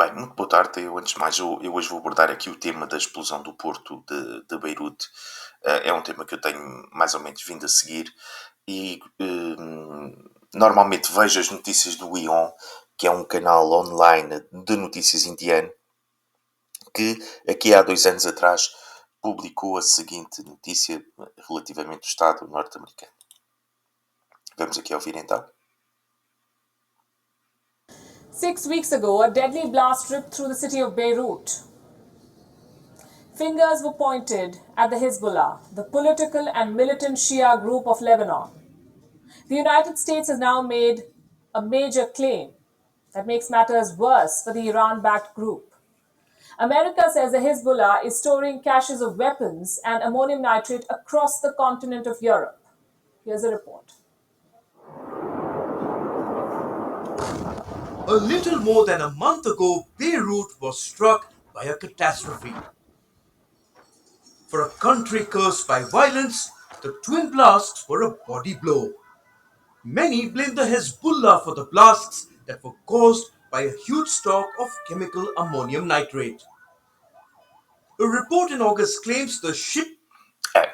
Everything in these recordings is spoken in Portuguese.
Bem, muito boa tarde. Antes de mais, eu hoje vou abordar aqui o tema da explosão do porto de Beirute. É um tema que eu tenho mais ou menos vindo a seguir e normalmente vejo as notícias do ION, que é um canal online de notícias indiano, que aqui há 2 anos atrás publicou a seguinte notícia relativamente ao Estado norte-americano. Vamos aqui ouvir então. 6 weeks ago, a deadly blast ripped through the city of Beirut. Fingers were pointed at the Hezbollah, the political and militant Shia group of Lebanon. The United States has now made a major claim that makes matters worse for the Iran backed group. America says the Hezbollah is storing caches of weapons and ammonium nitrate across the continent of Europe. Here's a report. A little more than a month ago, Beirut was struck by a catastrophe. For a country cursed by violence, the twin blasts were a body blow. Many blame the Hezbollah for the blasts that were caused by a huge stock of chemical ammonium nitrate. A report in August claims the ship.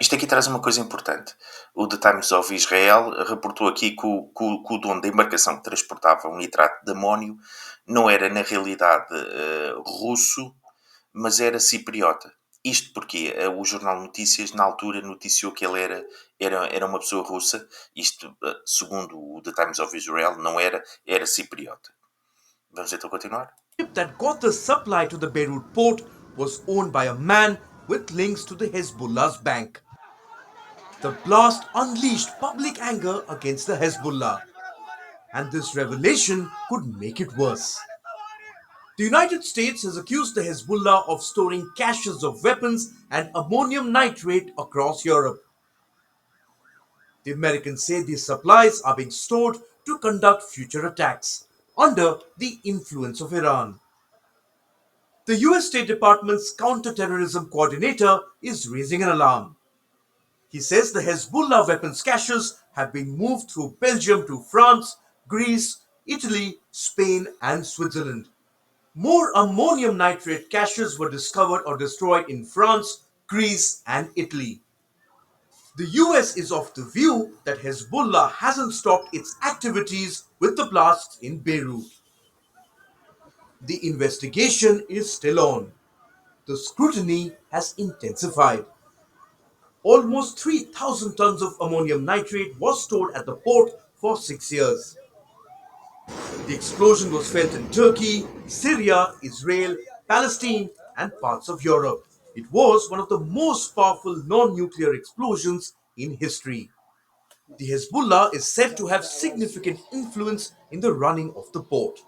Isto aqui traz uma coisa importante. O The Times of Israel reportou aqui que o dono da embarcação que transportava um nitrato de amónio não era, na realidade, russo, mas era cipriota. Isto porque o Jornal Notícias, na altura, noticiou que ele era uma pessoa russa. Isto, segundo o The Times of Israel, não era cipriota. Vamos então continuar. Ship that got the supply to the Beirut port was owned by a man with links to the Hezbollah's bank. The blast unleashed public anger against the Hezbollah, and this revelation could make it worse. The United States has accused the Hezbollah of storing caches of weapons and ammonium nitrate across Europe. The Americans say these supplies are being stored to conduct future attacks under the influence of Iran. The US State Department's counterterrorism coordinator is raising an alarm. He says the Hezbollah weapons caches have been moved through Belgium to France, Greece, Italy, Spain, and Switzerland. More ammonium nitrate caches were discovered or destroyed in France, Greece, and Italy. The US is of the view that Hezbollah hasn't stopped its activities with the blasts in Beirut. The investigation is still on. The scrutiny has intensified. Almost 3,000 tons of ammonium nitrate was stored at the port for 6 years. The explosion was felt in Turkey, Syria, Israel, Palestine, and parts of Europe. It was one of the most powerful non-nuclear explosions in history. The Hezbollah is said to have significant influence in the running of the port.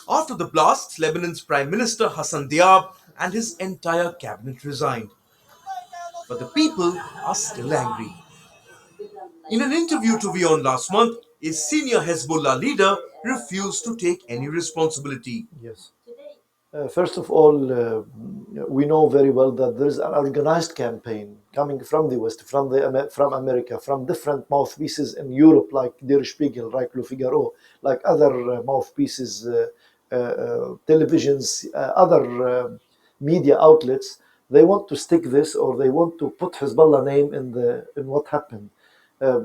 After the blasts, Lebanon's Prime Minister Hassan Diab and his entire cabinet resigned. But the people are still angry. In an interview to WION last month, a senior Hezbollah leader refused to take any responsibility. Yes. First of all, we know very well that there is an organized campaign coming from the West, from America, from different mouthpieces in Europe, like Der Spiegel, like Le Figaro, like other mouthpieces, televisions, other media outlets. They want to stick this, or they want to put Hezbollah name in what happened.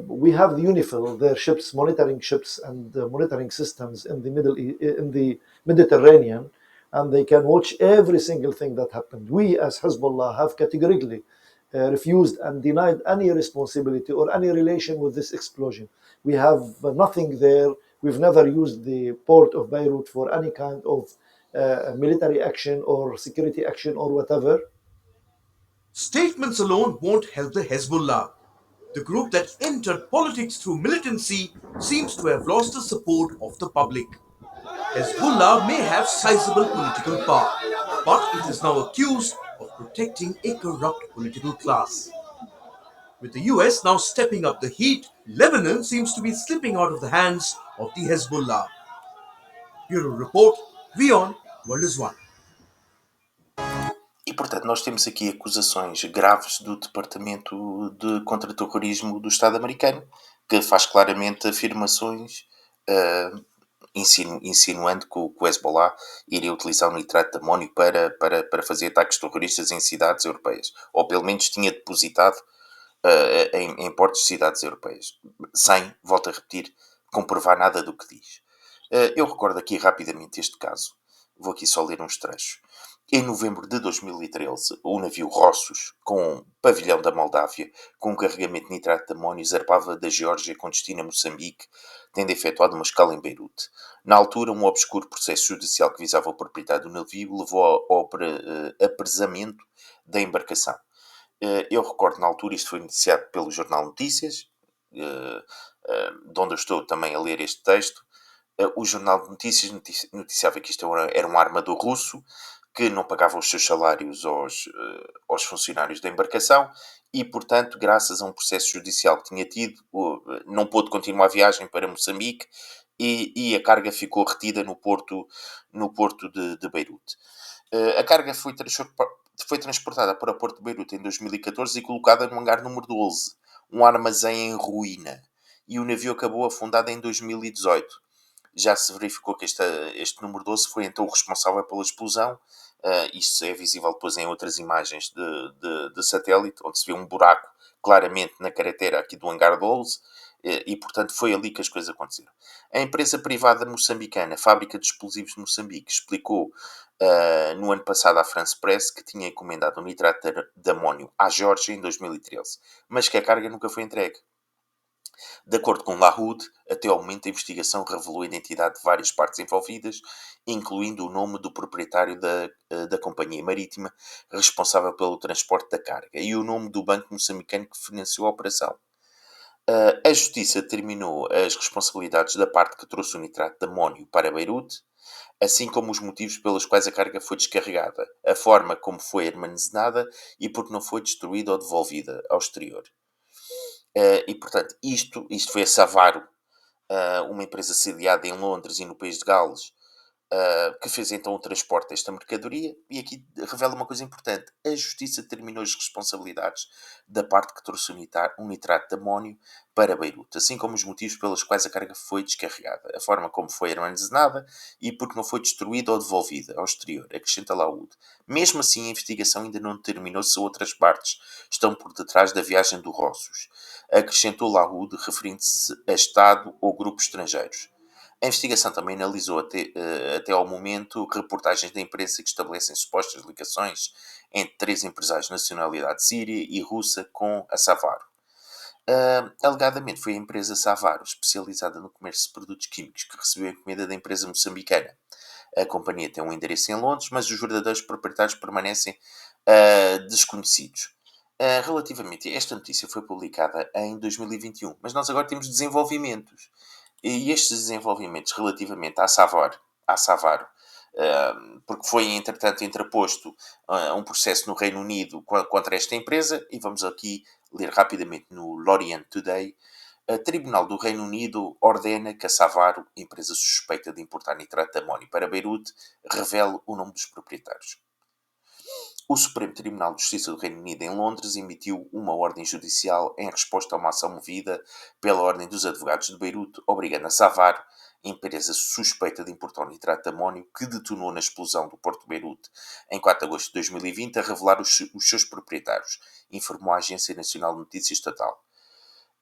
We have the UNIFIL, their ships, monitoring ships and monitoring systems in the Mediterranean, and they can watch every single thing that happened. We, as Hezbollah, have categorically refused and denied any responsibility or any relation with this explosion. We have nothing there. We've never used the port of Beirut for any kind of military action or security action or whatever. Statements alone won't help the Hezbollah. The group that entered politics through militancy seems to have lost the support of the public. Hezbollah may have sizable political power, but it is now accused of protecting a corrupt political class. With the US now stepping up the heat, Lebanon seems to be slipping out of the hands of the Hezbollah. Bureau Report, WION, World is One. E, portanto, nós temos aqui acusações graves do Departamento de Contra-Terrorismo do Estado americano, que faz claramente afirmações insinuando que o Hezbollah iria utilizar o nitrato de amónio para fazer ataques terroristas em cidades europeias. Ou pelo menos tinha depositado em portos de cidades europeias. Sem, volto a repetir, comprovar nada do que diz. Eu recordo aqui rapidamente este caso. Vou aqui só ler uns trechos. Em novembro de 2013, o navio Rossos, com pavilhão da Moldávia, com um carregamento de nitrato de amónio, zarpava da Geórgia com destino a Moçambique, tendo efetuado uma escala em Beirute. Na altura, um obscuro processo judicial que visava o proprietário do navio levou ao apresamento da embarcação. Eu recordo na altura, isto foi iniciado pelo Jornal Notícias, de onde eu estou também a ler este texto. O Jornal de Notícias noticiava que isto era um armador russo que não pagava os seus salários aos funcionários da embarcação e, portanto, graças a um processo judicial que tinha tido, não pôde continuar a viagem para Moçambique e a carga ficou retida no porto de Beirute. A carga foi transportada para o porto de Beirute em 2014 e colocada no hangar número 12, um armazém em ruína, e o navio acabou afundado em 2018. Já se verificou que este número 12 foi então o responsável pela explosão. Isto é visível depois em outras imagens de satélite, onde se vê um buraco claramente na carretera aqui do hangar 12, e portanto foi ali que as coisas aconteceram. A empresa privada moçambicana, Fábrica de Explosivos de Moçambique, explicou no ano passado à France Press que tinha encomendado um nitrato de amónio à Geórgia em 2013, mas que a carga nunca foi entregue. De acordo com Lahoud, até ao momento a investigação revelou a identidade de várias partes envolvidas, incluindo o nome do proprietário da companhia marítima responsável pelo transporte da carga e o nome do banco moçambicano que financiou a operação. A Justiça determinou as responsabilidades da parte que trouxe o nitrato de amónio para Beirute, assim como os motivos pelos quais a carga foi descarregada, a forma como foi armazenada e porque não foi destruída ou devolvida ao exterior. E, portanto, isto foi a Savaro, uma empresa sediada em Londres e no país de Gales, que fez então o transporte desta mercadoria. E aqui revela uma coisa importante. A Justiça determinou as responsabilidades da parte que trouxe um nitrato de amónio para Beirute, assim como os motivos pelos quais a carga foi descarregada, a forma como foi armazenada e porque não foi destruída ou devolvida ao exterior, acrescenta Laúde. Mesmo assim, a investigação ainda não determinou se outras partes estão por detrás da viagem do Rossos, acrescentou Laúde, referindo-se a Estado ou grupos estrangeiros. A investigação também analisou até ao momento reportagens da imprensa que estabelecem supostas ligações entre três empresários de nacionalidade síria e russa com a Savaro. Alegadamente foi a empresa Savaro, especializada no comércio de produtos químicos, que recebeu a encomenda da empresa moçambicana. A companhia tem um endereço em Londres, mas os verdadeiros proprietários permanecem desconhecidos. Relativamente a esta notícia foi publicada em 2021, mas nós agora temos desenvolvimentos. E estes desenvolvimentos relativamente à Savaro, porque foi entretanto interposto um processo no Reino Unido contra esta empresa, e vamos aqui ler rapidamente no L'Orient Today. O Tribunal do Reino Unido ordena que a Savaro, empresa suspeita de importar nitrato de amónio para Beirute, revele o nome dos proprietários. O Supremo Tribunal de Justiça do Reino Unido em Londres emitiu uma ordem judicial em resposta a uma ação movida pela Ordem dos Advogados de Beirute, obrigando a Savaro, empresa suspeita de importar um nitrato de amónio que detonou na explosão do Porto de Beirute em 4 de agosto de 2020, a revelar os seus proprietários, informou a Agência Nacional de Notícias Estatal.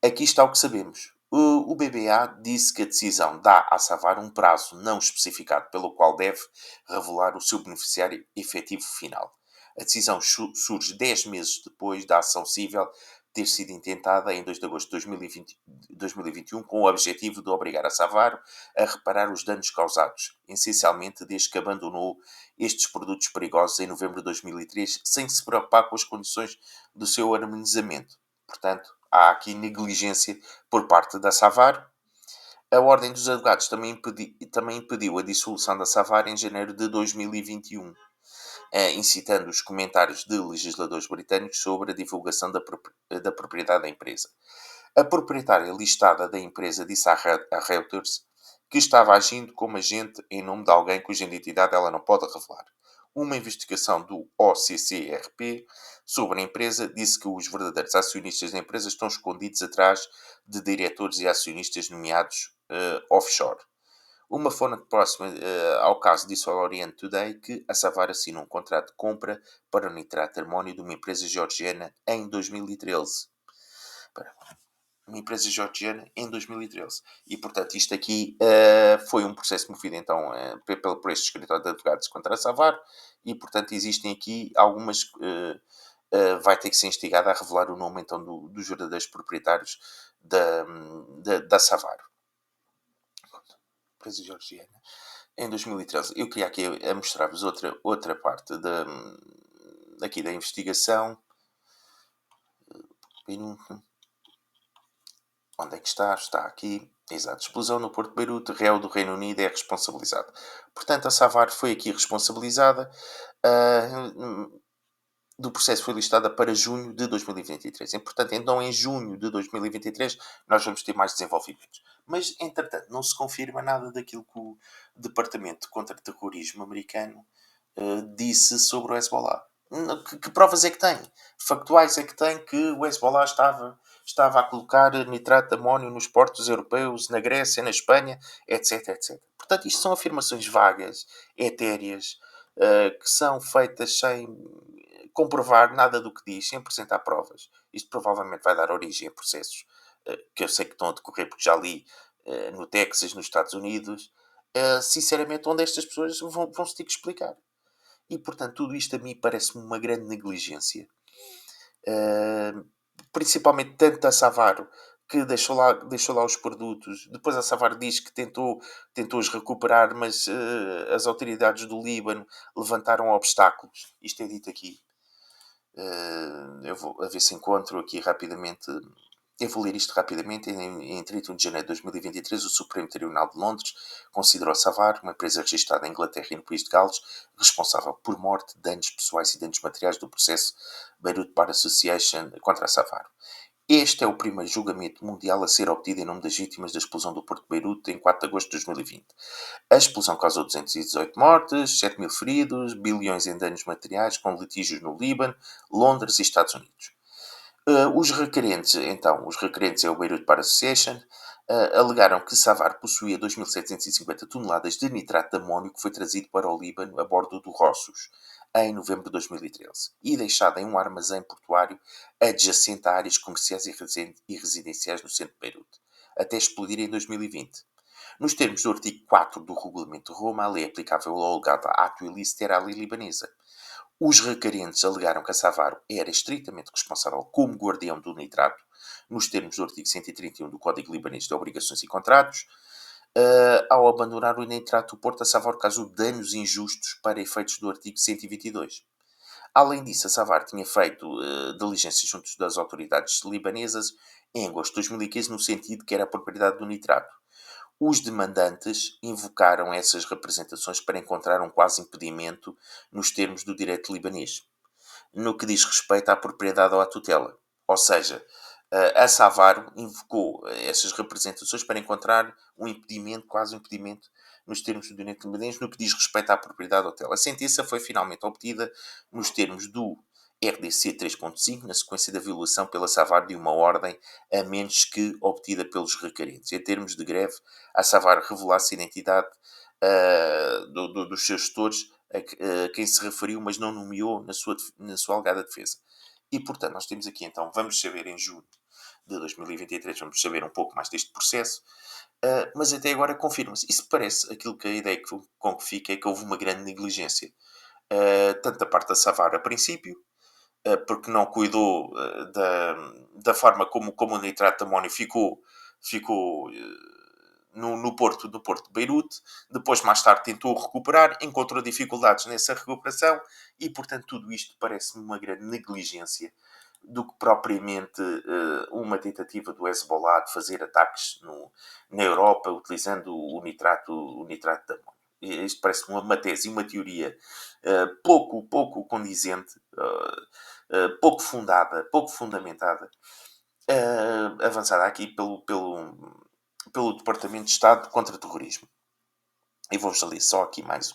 Aqui está o que sabemos. O BBA disse que a decisão dá à Savaro um prazo não especificado pelo qual deve revelar o seu beneficiário efetivo final. A decisão surge 10 meses depois da ação civil ter sido intentada em 2 de agosto de 2021 com o objetivo de obrigar a Savaro a reparar os danos causados, essencialmente desde que abandonou estes produtos perigosos em novembro de 2003 sem se preocupar com as condições do seu armazenamento. Portanto, há aqui negligência por parte da Savaro. A Ordem dos Advogados também impediu a dissolução da Savaro em janeiro de 2021. Incitando os comentários de legisladores britânicos sobre a divulgação da propriedade da empresa. A proprietária listada da empresa disse à Reuters que estava agindo como agente em nome de alguém cuja identidade ela não pode revelar. Uma investigação do OCCRP sobre a empresa disse que os verdadeiros acionistas da empresa estão escondidos atrás de diretores e acionistas nomeados offshore. Uma fonte próxima ao caso disse ao Orient Today que a Savar assinou um contrato de compra para o nitrato de amónio de uma empresa georgiana em 2013. Uma empresa georgiana em 2013. E, portanto, isto aqui foi um processo movido, então, por este escritório de advogados contra a Savar, e, portanto, existem aqui algumas... vai ter que ser instigada a revelar o nome, então, dos verdadeiros proprietários da Savar. Empresa georgiana em 2013. Eu queria aqui mostrar-vos outra parte aqui da investigação. Onde é que está? Está aqui. Exato. Explosão no Porto de Beirute. Réu do Reino Unido é responsabilizado. Portanto, a Savar foi aqui responsabilizada. Do processo foi listada para junho de 2023. E, portanto, então em junho de 2023 nós vamos ter mais desenvolvimentos. Mas, entretanto, não se confirma nada daquilo que o Departamento de Contra-Terrorismo americano disse sobre o Hezbollah. Que provas é que tem? Factuais é que tem que o Hezbollah estava a colocar nitrato de amónio nos portos europeus, na Grécia, na Espanha, etc, etc. Portanto, isto são afirmações vagas, etéreas, que são feitas sem comprovar nada do que diz, sem apresentar provas. Isto provavelmente vai dar origem a processos que eu sei que estão a decorrer, porque já li no Texas, nos Estados Unidos, sinceramente, onde estas pessoas vão se ter que explicar. E, portanto, tudo isto a mim parece-me uma grande negligência. Principalmente tanto da Savaro, que deixou lá os produtos. Depois a Savaro diz que tentou-os recuperar, mas as autoridades do Líbano levantaram obstáculos. Isto é dito aqui. Eu vou a ver se encontro aqui rapidamente. Eu vou ler isto rapidamente. Em 31 de janeiro de 2023, o Supremo Tribunal de Londres considerou Savar, uma empresa registrada em Inglaterra e no país de Gales, responsável por morte, danos pessoais e danos materiais do processo Beirut Bar Association contra a Savar. Este é o primeiro julgamento mundial a ser obtido em nome das vítimas da explosão do Porto de Beirute em 4 de agosto de 2020. A explosão causou 218 mortes, 7 mil feridos, bilhões em danos materiais, com litígios no Líbano, Londres e Estados Unidos. Os requerentes é o Beirut Bar Association, alegaram que Savar possuía 2.750 toneladas de nitrato de amónio que foi trazido para o Líbano a bordo do Rossos, em novembro de 2013, e deixado em um armazém portuário adjacente a áreas comerciais e residenciais no centro de Beirute, até explodir em 2020. Nos termos do artigo 4 do Regulamento de Roma, a lei aplicável ao alegado ato ilícito era a lei libanesa. Os requerentes alegaram que a Savaro era estritamente responsável como guardião do nitrato, nos termos do artigo 131 do Código Libanês de Obrigações e Contratos. Ao abandonar o nitrato do Porto, a Savaro causou danos injustos para efeitos do artigo 122. Além disso, a Savar tinha feito diligências junto das autoridades libanesas em agosto de 2015, no sentido que era a propriedade do nitrato. Os demandantes invocaram essas representações para encontrar um quase impedimento nos termos do direito libanês, no que diz respeito à propriedade ou à tutela. Ou seja, a Savaro invocou essas representações para encontrar um impedimento, quase um impedimento, nos termos do direito libanês, no que diz respeito à propriedade ou tutela. A sentença foi finalmente obtida nos termos do RDC 3.5, na sequência da violação pela Savar de uma ordem, a menos que obtida pelos requerentes. Em termos de greve, a Savar revelasse a identidade dos seus gestores, a quem se referiu, mas não nomeou na sua alegada defesa. E, portanto, nós temos aqui, então, vamos saber em julho de 2023, vamos saber um pouco mais deste processo, mas até agora confirma-se. Isso parece, aquilo que a ideia com que fica é que houve uma grande negligência, tanto da parte da Savar a princípio, porque não cuidou da forma como o nitrato de amónio ficou no Porto de Beirute. Depois, mais tarde, tentou recuperar, encontrou dificuldades nessa recuperação e, portanto, tudo isto parece-me uma grande negligência do que propriamente uma tentativa do Hezbollah de fazer ataques na Europa utilizando o nitrato de amónio. Isto parece-me uma tese e uma teoria pouco condizente, pouco fundamentada, avançada aqui pelo Departamento de Estado contra Terrorismo. E vou-vos ler só aqui mais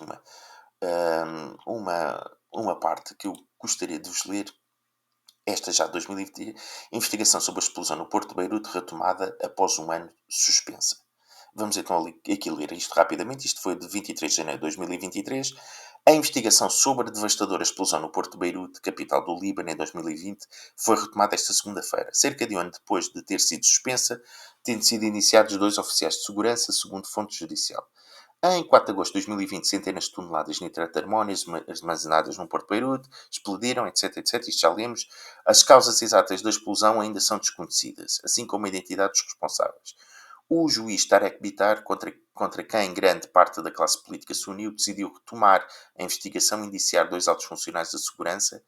uma parte que eu gostaria de vos ler. Esta já de 2020, investigação sobre a explosão no Porto de Beirute retomada após um ano suspensa. Vamos então aqui ler isto rapidamente. Isto foi de 23 de janeiro de 2023. A investigação sobre a devastadora explosão no porto de Beirute, capital do Líbano, em 2020, foi retomada esta segunda-feira, cerca de um ano depois de ter sido suspensa, tendo sido iniciados 2 oficiais de segurança, segundo fonte judicial. Em 4 de agosto de 2020, centenas de toneladas de nitrato de amónio armazenadas no Porto de Beirute explodiram, etc, etc. Isto já lemos. As causas exatas da explosão ainda são desconhecidas, assim como a identidade dos responsáveis. O juiz Tarek Bitar, contra quem grande parte da classe política se uniu, decidiu retomar a investigação e indiciar 2 altos funcionários da segurança,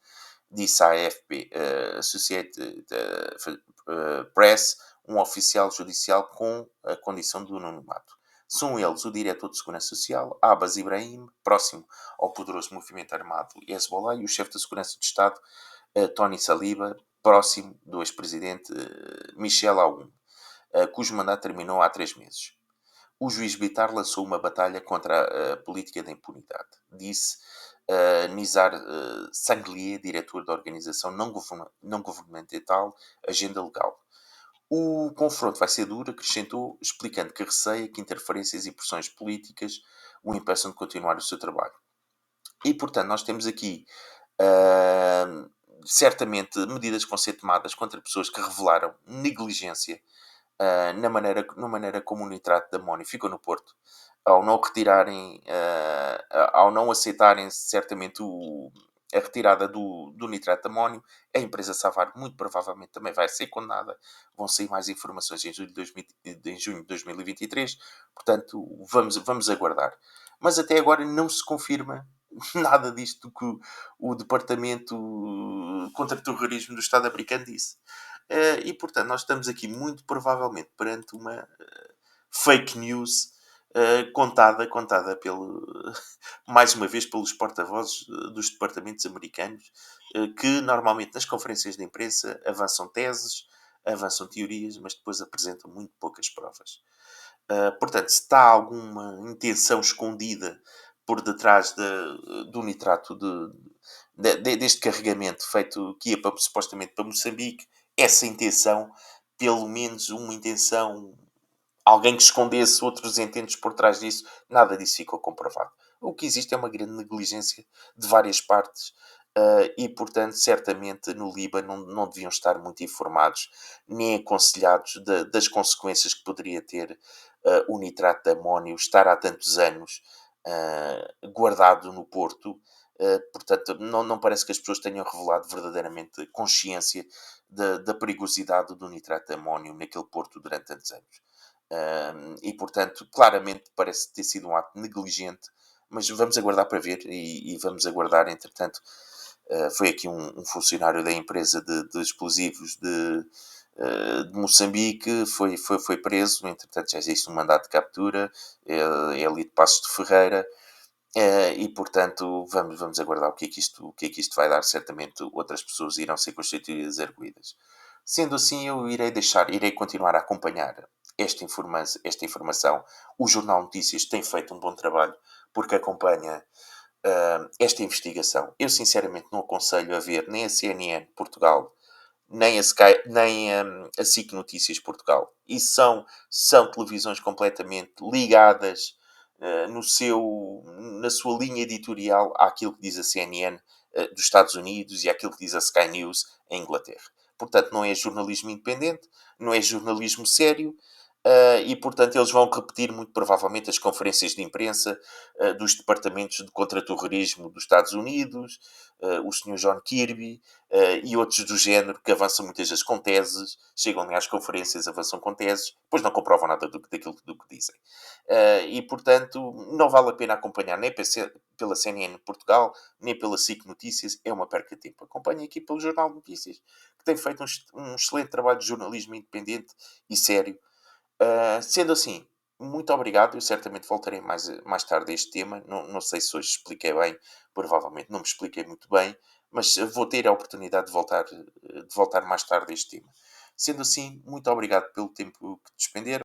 disse à AFP, Associated Press, um oficial judicial com a condição de anonimato. São eles o diretor de Segurança Social, Abbas Ibrahim, próximo ao poderoso movimento armado Hezbollah, e o chefe da Segurança de Estado, Tony Saliba, próximo do ex-presidente Michel Aoun, cujo mandato terminou há 3 meses. O juiz Bitar lançou uma batalha contra a política da impunidade, disse Nizar Sanglier, diretor da organização não governamental Agenda Legal. O confronto vai ser duro, acrescentou, explicando que receia que interferências e pressões políticas o impeçam de continuar o seu trabalho. E, portanto, nós temos aqui, certamente, medidas que vão ser tomadas contra pessoas que revelaram negligência na maneira como o nitrato de amónio ficou no Porto, ao não retirarem, ao não aceitarem certamente a retirada do nitrato de amónio. A empresa Savar muito provavelmente também vai ser condenada. Vão sair mais informações em junho de 2023, portanto vamos aguardar. Mas até agora não se confirma nada disto que o Departamento contra o Terrorismo do Estado americano disse. E, portanto, nós estamos aqui muito provavelmente perante uma fake news contada mais uma vez pelos porta-vozes dos departamentos americanos, que normalmente nas conferências de imprensa avançam teses, avançam teorias, mas depois apresentam muito poucas provas. Portanto, se está alguma intenção escondida por detrás do nitrato deste carregamento feito que ia supostamente para Moçambique, essa intenção, pelo menos uma intenção, alguém que escondesse outros intentos por trás disso, nada disso ficou comprovado. O que existe é uma grande negligência de várias partes, e, portanto, certamente no Líbano não deviam estar muito informados nem aconselhados das consequências que poderia ter o nitrato de amónio estar há tantos anos guardado no Porto. Portanto, não parece que as pessoas tenham revelado verdadeiramente consciência da perigosidade do nitrato de amónio naquele Porto durante tantos anos. E, portanto, claramente parece ter sido um ato negligente, mas vamos aguardar para ver e vamos aguardar, entretanto. Foi aqui um funcionário da empresa de explosivos de Moçambique, foi preso, entretanto já existe um mandato de captura, é ali de Passos de Ferreira. E, portanto, vamos aguardar o que é que isto vai dar. Certamente outras pessoas irão ser constituídas arguidas. Sendo assim, eu irei continuar a acompanhar esta informação. O Jornal Notícias tem feito um bom trabalho porque acompanha esta investigação. Eu, sinceramente, não aconselho a ver nem a CNN Portugal, nem a Sky, nem a SIC Notícias Portugal. E são televisões completamente ligadas na sua linha editorial àquilo que diz a CNN dos Estados Unidos e àquilo que diz a Sky News em Inglaterra. Portanto, não é jornalismo independente, não é jornalismo sério, e, portanto, eles vão repetir muito provavelmente as conferências de imprensa dos departamentos de contra-terrorismo dos Estados Unidos, o Sr. John Kirby e outros do género, que avançam muitas vezes com teses, chegam ali às conferências, avançam com teses, depois não comprovam nada daquilo que dizem. E, portanto, não vale a pena acompanhar nem pela CNN Portugal, nem pela SIC Notícias, é uma perca de tempo. Acompanhem aqui pelo Jornal de Notícias, que tem feito um excelente trabalho de jornalismo independente e sério. Sendo assim, muito obrigado. Eu certamente voltarei mais tarde a este tema. Não sei se hoje expliquei bem, provavelmente não me expliquei muito bem, mas vou ter a oportunidade de voltar mais tarde a este tema. Sendo assim, muito obrigado pelo tempo que despenderam.